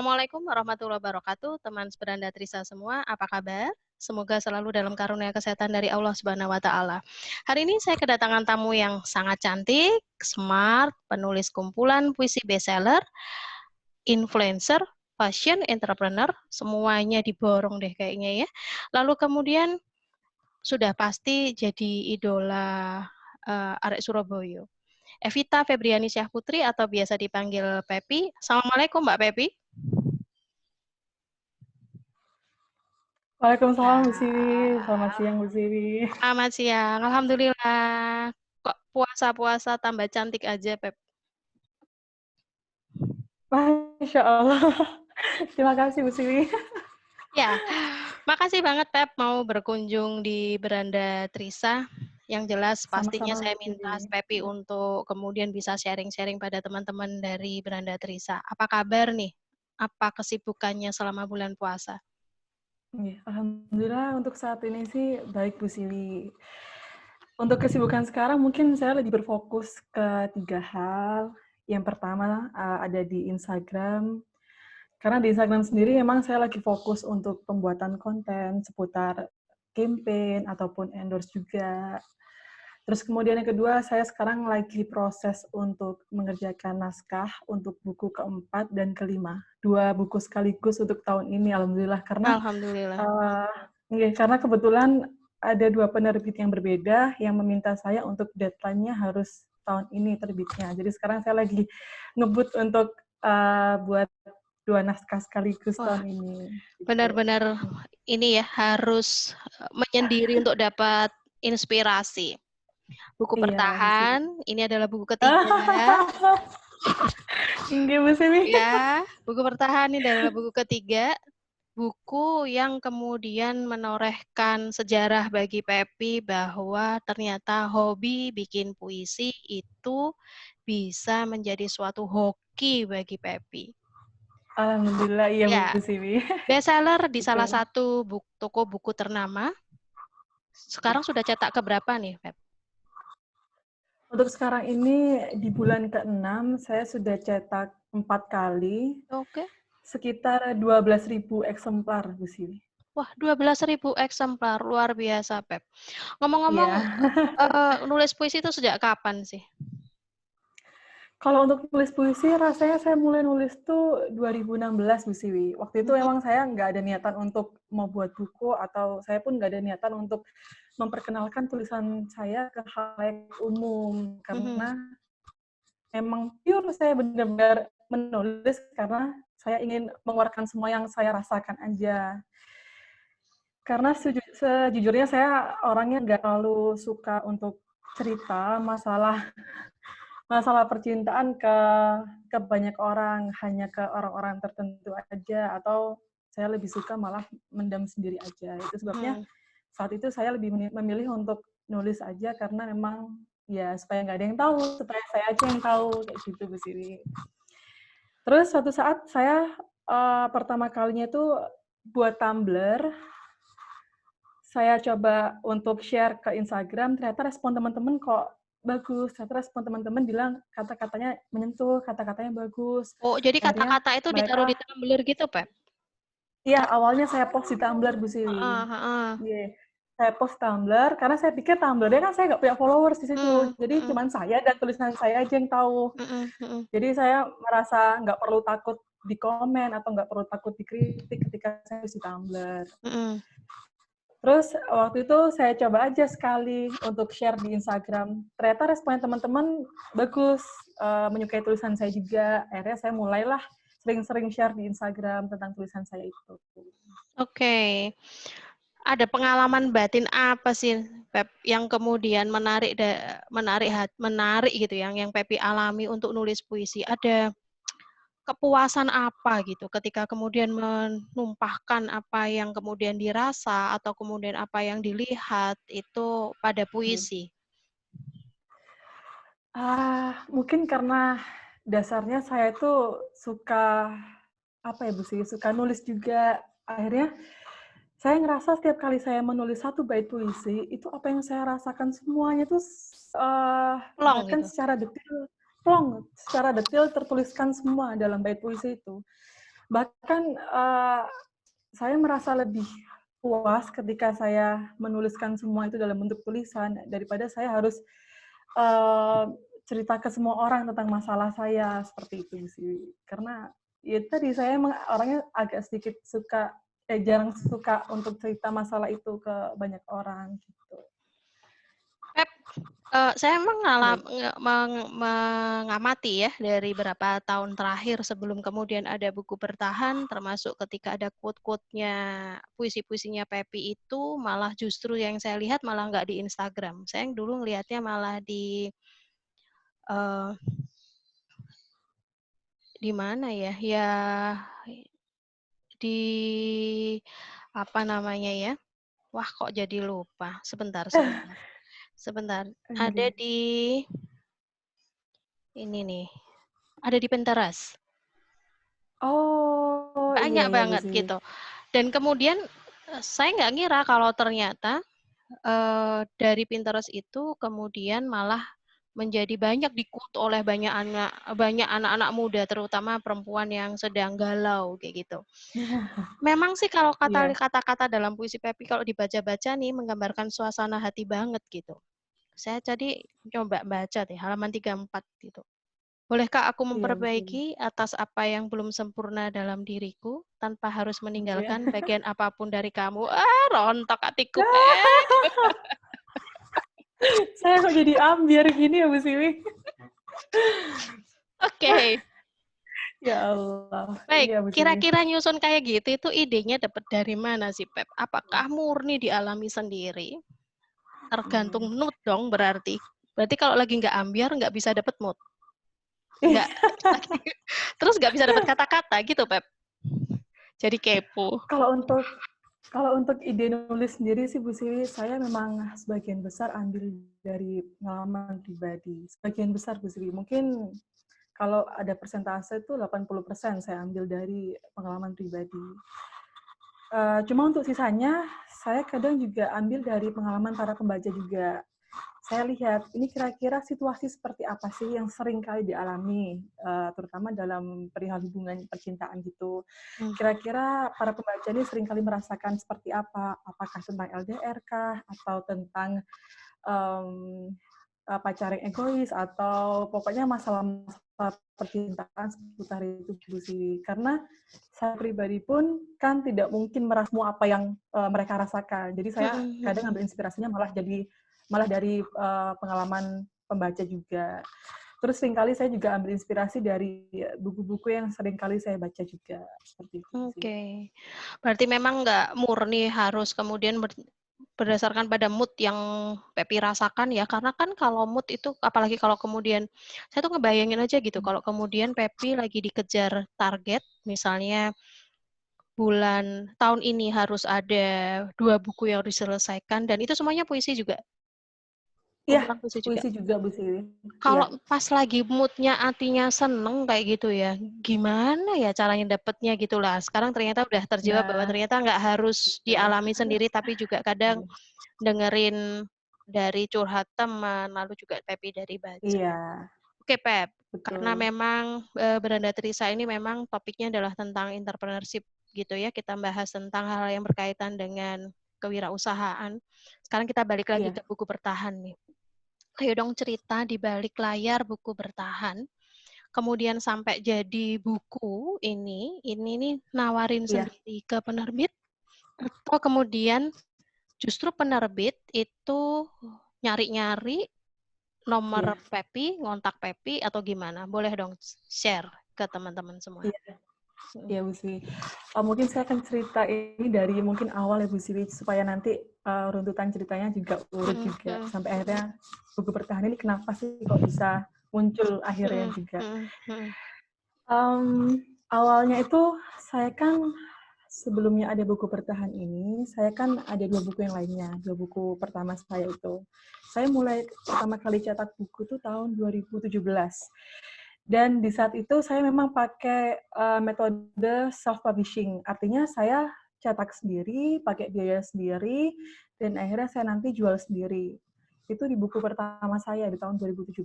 Assalamualaikum warahmatullahi wabarakatuh, teman seberanda Trisa semua, apa kabar? Semoga selalu dalam karunia kesehatan dari Allah Subhanahu wa Ta'ala. Hari ini saya kedatangan tamu yang sangat cantik, smart, penulis kumpulan puisi bestseller, influencer, fashion entrepreneur, semuanya diborong deh kayaknya ya. Lalu kemudian sudah pasti jadi idola arek Surabaya. Evita Febriani Syah Putri atau biasa dipanggil Pepi. Assalamualaikum Mbak Pepi. Waalaikumsalam Bu Siwi. Selamat Ya, siang Bu Siwi. selamat siang. Alhamdulillah. Kok puasa-puasa tambah cantik aja, Pep? Masya Allah. Terima kasih Bu Siwi. Ya, makasih banget, Pep, mau berkunjung di beranda Trisa. Yang jelas pastinya Sama-sama saya Bu minta Siwi. Pepi untuk kemudian bisa sharing-sharing pada teman-teman dari beranda Trisa. Apa kabar nih? Apa kesibukannya selama bulan puasa? Alhamdulillah untuk saat ini sih baik Bu Siwi. Untuk kesibukan sekarang mungkin saya lebih berfokus ke 3 hal. Yang pertama ada di Instagram. Karena di Instagram sendiri memang saya lagi fokus untuk pembuatan konten seputar campaign ataupun endorse juga. Terus kemudian yang kedua, saya sekarang lagi proses untuk mengerjakan naskah untuk buku keempat dan kelima. 2 buku sekaligus untuk tahun ini, alhamdulillah. Alhamdulillah. Karena kebetulan ada 2 penerbit yang berbeda yang meminta saya untuk deadline-nya harus tahun ini terbitnya. Jadi sekarang saya lagi ngebut untuk buat 2 naskah sekaligus Wah, tahun ini. Gitu. benar-benar ini ya harus menyendiri untuk dapat inspirasi. Buku Iya, Bu Siwi. bertahan, ini adalah buku ketiga. Enggak, Bu Siwi. Ya, buku bertahan ini adalah buku ketiga. Buku yang kemudian menorehkan sejarah bagi Pepi bahwa ternyata hobi bikin puisi itu bisa menjadi suatu hoki bagi Pepi. Alhamdulillah, iya Ya, Bu Siwi. bestseller di salah Betul. satu toko buku ternama. Sekarang sudah cetak ke berapa nih, Pep? Untuk sekarang ini di bulan ke-6 saya sudah cetak 4 kali, Oke. sekitar 12.000 eksemplar, Bu Siwi. Wah, 12.000 eksemplar, luar biasa, Pep. Ngomong-ngomong, Iya. nulis puisi itu sejak kapan sih? Kalau untuk nulis puisi, rasanya saya mulai nulis tuh 2016, Bu Siwi. Waktu itu memang saya nggak ada niatan untuk mau buat buku, atau saya pun nggak ada niatan untuk memperkenalkan tulisan saya ke halayak umum. Karena memang pure saya benar-benar menulis karena saya ingin mengeluarkan semua yang saya rasakan aja. Karena sejujurnya saya orangnya nggak terlalu suka untuk cerita masalah percintaan ke banyak orang, hanya ke orang-orang tertentu aja, atau saya lebih suka malah mendam sendiri aja. Itu sebabnya saat itu saya lebih memilih untuk nulis aja karena memang ya supaya nggak ada yang tahu, supaya saya aja yang tahu kayak gitu Bu Siri. Terus suatu saat saya pertama kalinya itu buat Tumblr. Saya coba untuk share ke Instagram, ternyata respon teman-teman kok bagus. Ternyata respon teman-teman bilang kata-katanya menyentuh, kata-katanya bagus. Oh, jadi Akhirnya kata-kata itu ditaruh di mereka, Tumblr gitu, Pep? iya awalnya saya post di Tumblr Bu Siwi. Heeh, heeh. Iya. Saya post Tumblr karena saya pikir Tumblr-nya kan saya nggak punya followers di situ. Mhm, Jadi mhm, cuman saya dan tulisan saya aja yang tahu. mhm, mhm. Jadi saya merasa nggak perlu takut di komen atau nggak perlu takut dikritik ketika saya di Tumblr. Mhm. Terus waktu itu saya coba aja sekali untuk share di Instagram. Ternyata respon teman-teman bagus, menyukai tulisan saya juga. Akhirnya saya mulailah sering-sering share di Instagram tentang tulisan saya itu. Oke. Ada pengalaman batin apa sih, Pep, yang kemudian menarik gitu yang Pepi alami untuk nulis puisi? Ada kepuasan apa gitu ketika kemudian menumpahkan apa yang kemudian dirasa atau kemudian apa yang dilihat itu pada puisi? Mungkin karena dasarnya saya itu suka apa ya Bu sih, suka nulis juga. Akhirnya saya ngerasa setiap kali saya menulis satu bait puisi, itu apa yang saya rasakan semuanya tuh Plong bahkan gitu. secara detail, plong, secara detail tertuliskan semua dalam bait puisi itu. Bahkan saya merasa lebih puas ketika saya menuliskan semua itu dalam bentuk tulisan daripada saya harus cerita ke semua orang tentang masalah saya seperti itu sih. Karena ya tadi saya emang orangnya agak sedikit jarang suka untuk cerita masalah itu ke banyak orang gitu. Pep, saya Ya. mengamati ya dari beberapa tahun terakhir sebelum kemudian ada buku bertahan, termasuk ketika ada quote-quote-nya, puisi-puisinya Pepi itu malah justru yang saya lihat malah nggak di Instagram. Saya yang dulu ngelihatnya malah uh, di mana ya? Ya di apa namanya ya? Wah, kok jadi lupa. Sebentar. Sebentar. Ada di ini nih. Ada di Pinterest. Oh, iya Banyak iya Bu banget Siwi. gitu. Dan kemudian saya nggak ngira kalau ternyata dari Pinterest itu kemudian malah menjadi banyak di-quote oleh banyak anak-anak muda, terutama perempuan yang sedang galau kayak gitu. Memang sih kalau Iya. kata-kata dalam puisi Pepi kalau dibaca-baca nih menggambarkan suasana hati banget gitu. Saya jadi coba baca deh halaman 34 gitu. Bolehkah aku Iya Bu Siwi. memperbaiki atas apa yang belum sempurna dalam diriku tanpa harus Iya. meninggalkan bagian apapun dari kamu? Ah, rontok hatiku, Pep. Saya kok jadi ambiar gini ya Bu Siwi? Oke. Ya Allah. Baik, Iya Bu Siwi. kira-kira nyusun kayak gitu itu idenya dapat dari mana sih, Pep? Apakah murni dialami sendiri? Tergantung mood dong berarti. Berarti kalau lagi nggak ambiar nggak bisa dapat mood. Nggak. Terus nggak bisa dapat kata-kata gitu, Pep. Jadi kepo. Kalau untuk ide nulis sendiri sih Bu Siwi, saya memang sebagian besar ambil dari pengalaman pribadi. Sebagian besar Bu Siwi. Mungkin kalau ada persentase itu 80% saya ambil dari pengalaman pribadi. Cuma untuk sisanya, saya kadang juga ambil dari pengalaman para pembaca juga. Saya lihat, ini kira-kira situasi seperti apa sih yang sering kali dialami, terutama dalam perihal hubungan percintaan gitu. Kira-kira para pembaca ini sering kali merasakan seperti apa? Apakah tentang LDR kah? Atau tentang pacar yang egois? Atau pokoknya masalah-masalah percintaan seputar itu sih. Karena saya pribadi pun kan tidak mungkin merasmu apa yang mereka rasakan. Jadi saya kadang ambil inspirasinya malah dari pengalaman pembaca juga. Terus seringkali saya juga ambil inspirasi dari buku-buku yang seringkali saya baca juga. Seperti itu sih. Oke. Berarti memang nggak murni harus kemudian berdasarkan pada mood yang Pepi rasakan ya, karena kan kalau mood itu, apalagi kalau kemudian, saya tuh ngebayangin aja gitu, kalau kemudian Pepi lagi dikejar target, misalnya tahun ini harus ada 2 buku yang diselesaikan, dan itu semuanya puisi juga, Iya, kumpulan puisi juga. puisi juga Bu Siwi. Iya. Kalau pas lagi moodnya, artinya seneng kayak gitu ya, gimana ya caranya dapetnya gitu lah. Sekarang ternyata udah terjawab bahwa Nah, ternyata nggak harus betul. dialami sendiri, tapi juga kadang Iya. dengerin dari curhat teman, lalu juga Pepi dari baca. Iya, Oke, Pep. Karena betul. memang Beranda Trisa ini memang topiknya adalah tentang entrepreneurship gitu ya. Kita bahas tentang hal yang berkaitan dengan kewirausahaan. Sekarang kita balik lagi Iya, ke buku bertahan nih. Ayo dong cerita di balik layar buku bertahan. Kemudian sampai jadi buku ini nih nawarin iya, sendiri ke penerbit, atau kemudian justru penerbit itu nyari-nyari nomor iya. Pepi, ngontak Pepi, atau gimana? Boleh dong share ke teman-teman semua. Iya, iya Bu Siwi. Mungkin saya akan cerita ini dari mungkin awal ya Bu Siwi, supaya nanti runtutan ceritanya juga urut juga. Sampai akhirnya buku bertahan ini kenapa sih kok bisa muncul akhirnya juga. Awalnya itu saya kan sebelumnya ada buku bertahan ini, saya kan ada 2 buku yang lainnya, 2 buku pertama saya itu. Saya mulai pertama kali cetak buku itu tahun 2017. Dan di saat itu saya memang pakai metode self-publishing, artinya saya cetak sendiri, pakai biaya sendiri, dan akhirnya saya nanti jual sendiri. Itu di buku pertama saya di tahun 2017.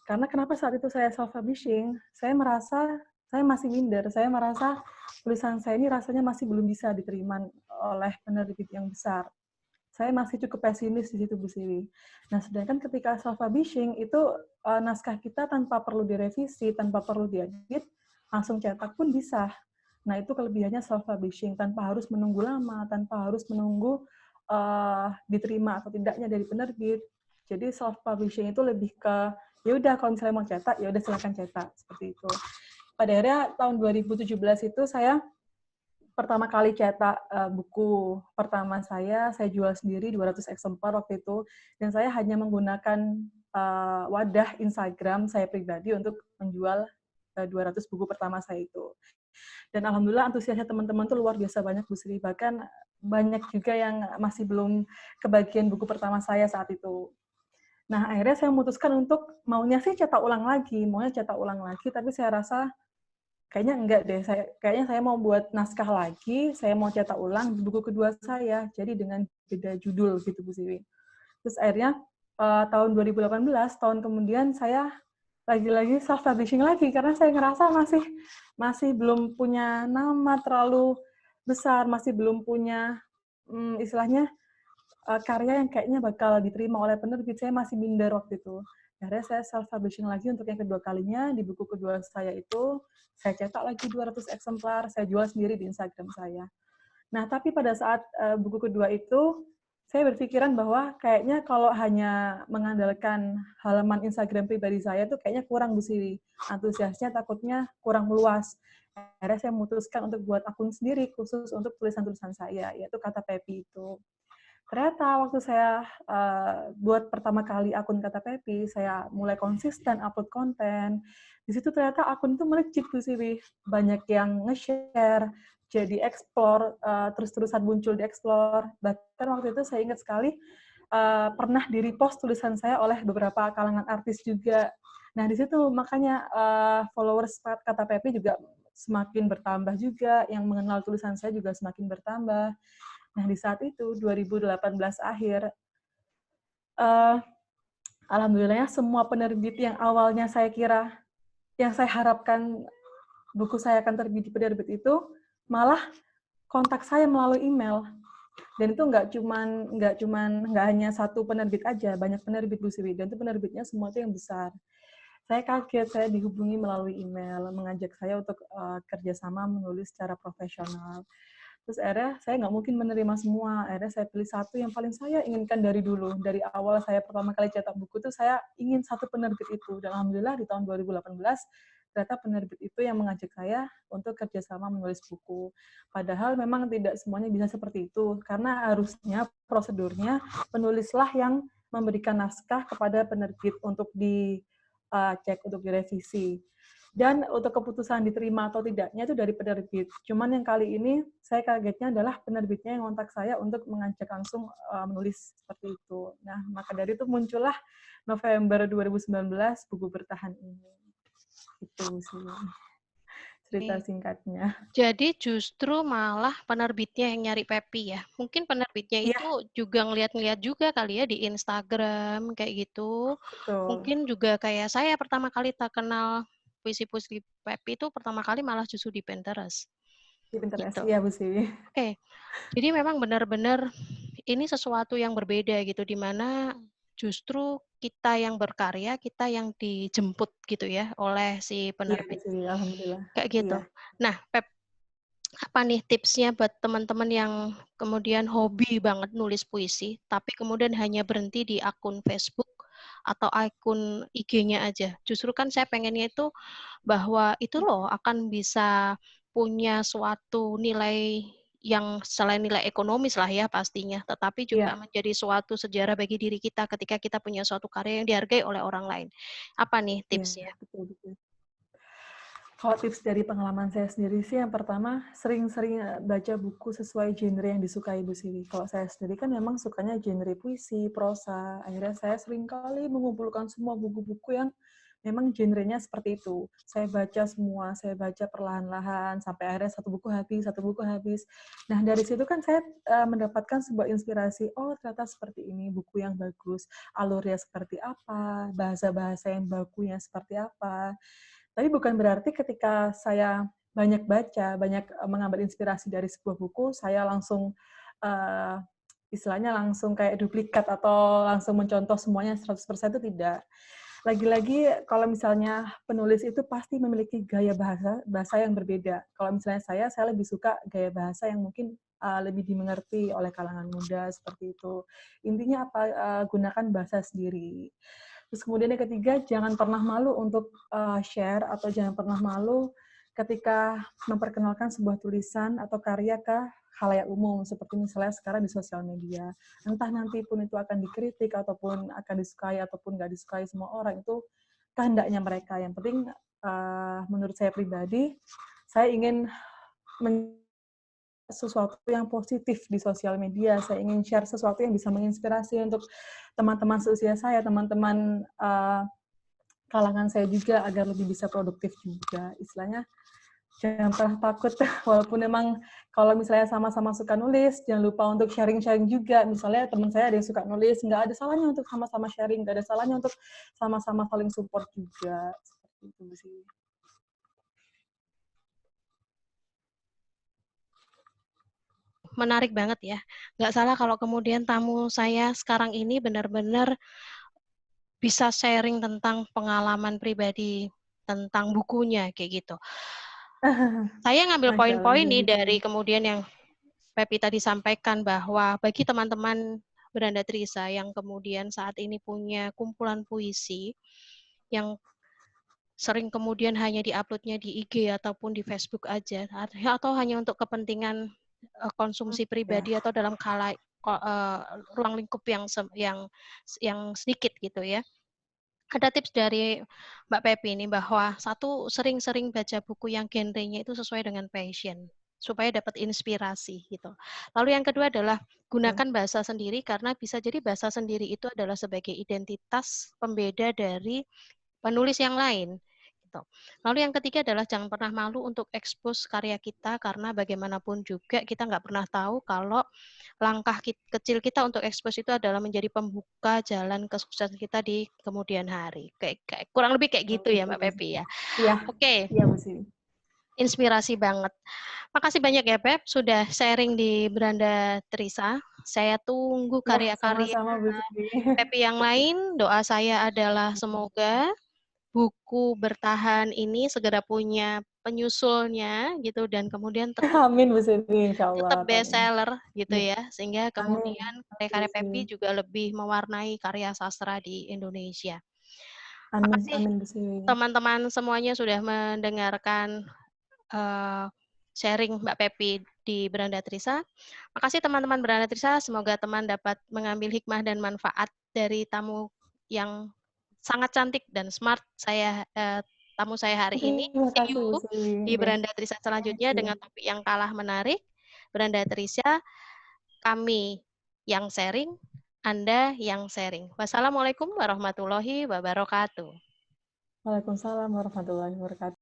Karena kenapa saat itu saya self-publishing, saya merasa saya masih minder. Saya merasa tulisan saya ini rasanya masih belum bisa diterima oleh penerbit yang besar. Saya masih cukup pesimis di situ, Bu Siwi. Nah, sedangkan ketika self-publishing itu naskah kita tanpa perlu direvisi, tanpa perlu diedit, langsung cetak pun bisa. Nah, itu kelebihannya self-publishing, tanpa harus menunggu lama, tanpa harus menunggu diterima atau tidaknya dari penerbit. Jadi self-publishing itu lebih ke, ya udah kalau misalnya mau cetak, ya udah silakan cetak, seperti itu. Pada akhirnya tahun 2017 itu saya pertama kali cetak buku pertama saya jual sendiri 200 eksemplar waktu itu, dan saya hanya menggunakan wadah Instagram saya pribadi untuk menjual 200 buku pertama saya itu. Dan alhamdulillah antusiasnya teman-teman tuh luar biasa banyak, Bu Sri. Bahkan banyak juga yang masih belum kebagian buku pertama saya saat itu. Nah, akhirnya saya memutuskan untuk maunya sih cetak ulang lagi, tapi saya rasa kayaknya enggak deh. Kayaknya saya mau buat naskah lagi, saya mau cetak ulang di buku kedua saya, jadi dengan beda judul gitu, Bu Siwi. Terus akhirnya tahun 2018, tahun kemudian saya lagi-lagi self-publishing lagi, karena saya ngerasa masih belum punya nama terlalu besar, masih belum punya istilahnya karya yang kayaknya bakal diterima oleh penerbit. Saya masih minder waktu itu. Akhirnya saya self-publishing lagi untuk yang kedua kalinya. Di buku kedua saya itu, saya cetak lagi 200 eksemplar, saya jual sendiri di Instagram saya. Nah, tapi pada saat buku kedua itu, saya berpikiran bahwa kayaknya kalau hanya mengandalkan halaman Instagram pribadi saya tuh kayaknya kurang, Bu Siwi. Antusiasnya takutnya kurang meluas. Akhirnya saya memutuskan untuk buat akun sendiri khusus untuk tulisan-tulisan saya, yaitu Kata Pepi itu. Ternyata waktu saya buat pertama kali akun Kata Pepi, saya mulai konsisten upload konten. Di situ ternyata akun itu melejit, Bu Siwi. Banyak yang nge-share, jadi explore, terus-terusan muncul di explore. Bahkan waktu itu saya ingat sekali, pernah di-repost tulisan saya oleh beberapa kalangan artis juga. Nah, di situ makanya followers Kata Pepi juga semakin bertambah juga, yang mengenal tulisan saya juga semakin bertambah. Nah, di saat itu, 2018 akhir, alhamdulillahnya semua penerbit yang awalnya saya kira, yang saya harapkan buku saya akan terbit di penerbit itu, malah kontak saya melalui email. Dan itu nggak hanya satu penerbit aja, banyak penerbit, Bu Siwi. Dan itu penerbitnya semua itu yang besar. Saya kaget, saya dihubungi melalui email, mengajak saya untuk kerjasama menulis secara profesional. Terus akhirnya saya nggak mungkin menerima semua. Akhirnya saya pilih satu yang paling saya inginkan dari dulu. Dari awal saya pertama kali cetak buku itu, saya ingin satu penerbit itu. Dan alhamdulillah di tahun 2018, ternyata penerbit itu yang mengajak saya untuk kerjasama menulis buku. Padahal memang tidak semuanya bisa seperti itu. Karena harusnya, prosedurnya, penulislah yang memberikan naskah kepada penerbit untuk dicek, untuk direvisi. Dan untuk keputusan diterima atau tidaknya itu dari penerbit. Cuman yang kali ini saya kagetnya adalah penerbitnya yang kontak saya untuk mengajak langsung menulis seperti itu. Nah, maka dari itu muncullah November 2019 buku bertahan ini. Itu sih cerita singkatnya. Jadi justru malah penerbitnya yang nyari Pepi ya. Mungkin penerbitnya Iya, itu juga ngeliat-ngeliat juga kali ya di Instagram kayak gitu. betul. Mungkin juga kayak saya pertama kali tak kenal puisi-puisi Pepi itu pertama kali malah justru di Pinterest. Di Pinterest, Gitu. iya Bu Siwi. Oke, jadi memang benar-benar ini sesuatu yang berbeda gitu, di mana justru kita yang berkarya, kita yang dijemput gitu ya oleh si Iya Bu penerbit. Siwi, alhamdulillah. Kayak Iya, gitu. Nah, Pep, apa nih tipsnya buat teman-teman yang kemudian hobi banget nulis puisi, tapi kemudian hanya berhenti di akun Facebook atau akun IG-nya aja. Justru kan saya pengennya itu bahwa itu loh akan bisa punya suatu nilai yang selain nilai ekonomis lah ya pastinya, tetapi juga iya, menjadi suatu sejarah bagi diri kita ketika kita punya suatu karya yang dihargai oleh orang lain. Apa nih iya, tipsnya? betul, betul. Kalau tips dari pengalaman saya sendiri sih, yang pertama, sering-sering baca buku sesuai genre yang disukai Bu Siwi. Kalau saya sendiri kan memang sukanya genre puisi, prosa. Akhirnya saya sering kali mengumpulkan semua buku-buku yang memang genrenya seperti itu. Saya baca semua, saya baca perlahan-lahan, sampai akhirnya satu buku habis. Nah, dari situ kan saya mendapatkan sebuah inspirasi, oh ternyata seperti ini, buku yang bagus, alurnya seperti apa, bahasa-bahasa yang bakunya seperti apa. Tapi bukan berarti ketika saya banyak baca, banyak mengambil inspirasi dari sebuah buku, saya langsung uh, istilahnya langsung kayak duplikat atau langsung mencontoh semuanya 100% itu tidak. Lagi-lagi kalau misalnya penulis itu pasti memiliki gaya bahasa yang berbeda. Kalau misalnya saya lebih suka gaya bahasa yang mungkin lebih dimengerti oleh kalangan muda seperti itu. Intinya apa? Gunakan bahasa sendiri. Terus kemudian yang ketiga, jangan pernah malu untuk share atau jangan pernah malu ketika memperkenalkan sebuah tulisan atau karya ke khalayak umum, seperti misalnya sekarang di sosial media. Entah nanti pun itu akan dikritik, ataupun akan disukai, ataupun nggak disukai semua orang, itu kehendaknya mereka. Yang penting, menurut saya pribadi, saya ingin sesuatu yang positif di sosial media. Saya ingin share sesuatu yang bisa menginspirasi untuk teman-teman seusia saya, teman-teman kalangan saya juga, agar lebih bisa produktif juga. Istilahnya, jangan pernah takut, walaupun memang kalau misalnya sama-sama suka nulis, jangan lupa untuk sharing-sharing juga. Misalnya teman saya ada yang suka nulis, nggak ada salahnya untuk sama-sama sharing, nggak ada salahnya untuk sama-sama saling support juga. Seperti itu sih. Menarik banget ya. Nggak salah kalau kemudian tamu saya sekarang ini benar-benar bisa sharing tentang pengalaman pribadi, tentang bukunya, kayak gitu. Saya ngambil Masya Allah, poin-poin nih gitu. dari kemudian yang Pepi tadi sampaikan, bahwa bagi teman-teman Beranda Trisa yang kemudian saat ini punya kumpulan puisi yang sering kemudian hanya diuploadnya di IG ataupun di Facebook aja, atau hanya untuk kepentingan konsumsi Ya. pribadi atau dalam ruang lingkup yang sedikit gitu ya. Ada tips dari Mbak Pepi ini, bahwa satu, sering-sering baca buku yang genrenya itu sesuai dengan passion supaya dapat inspirasi gitu. Lalu yang kedua adalah gunakan bahasa sendiri, karena bisa jadi bahasa sendiri itu adalah sebagai identitas pembeda dari penulis yang lain. Gitu. Lalu yang ketiga adalah jangan pernah malu untuk expose karya kita, karena bagaimanapun juga kita nggak pernah tahu kalau langkah kecil kita untuk expose itu adalah menjadi pembuka jalan kesuksesan kita di kemudian hari. Kayak kurang lebih kayak gitu ya Mbak Pepi ya. Iya, Oke, iya Bu Sri. inspirasi banget. Makasih banyak ya Pep sudah sharing di Beranda Trisa. Saya tunggu Ya, karya-karya sama-sama Bu Sri. Pepi yang lain. Doa saya adalah semoga buku bertahan ini segera punya penyusulnya gitu, dan kemudian Amin Bu Sri, insya tetap Allah. best Amin. seller gitu Ya, ya, sehingga amin. kemudian Amin Bu karya-karya Sri. Pepi juga lebih mewarnai karya sastra di Indonesia. Amin, Makasih amin Bu Sri. teman-teman semuanya sudah mendengarkan sharing Mbak Pepi di Beranda Trisa. Makasih teman-teman Beranda Trisa, semoga teman dapat mengambil hikmah dan manfaat dari tamu yang sangat cantik dan smart tamu saya hari ini. Terima See kasih Bu you Sri. di Beranda Trisa selanjutnya Iya. dengan topik yang kalah menarik. Beranda Trisa, kami yang sharing, Anda yang sharing. Wassalamualaikum warahmatullahi wabarakatuh. Waalaikumsalam warahmatullahi wabarakatuh.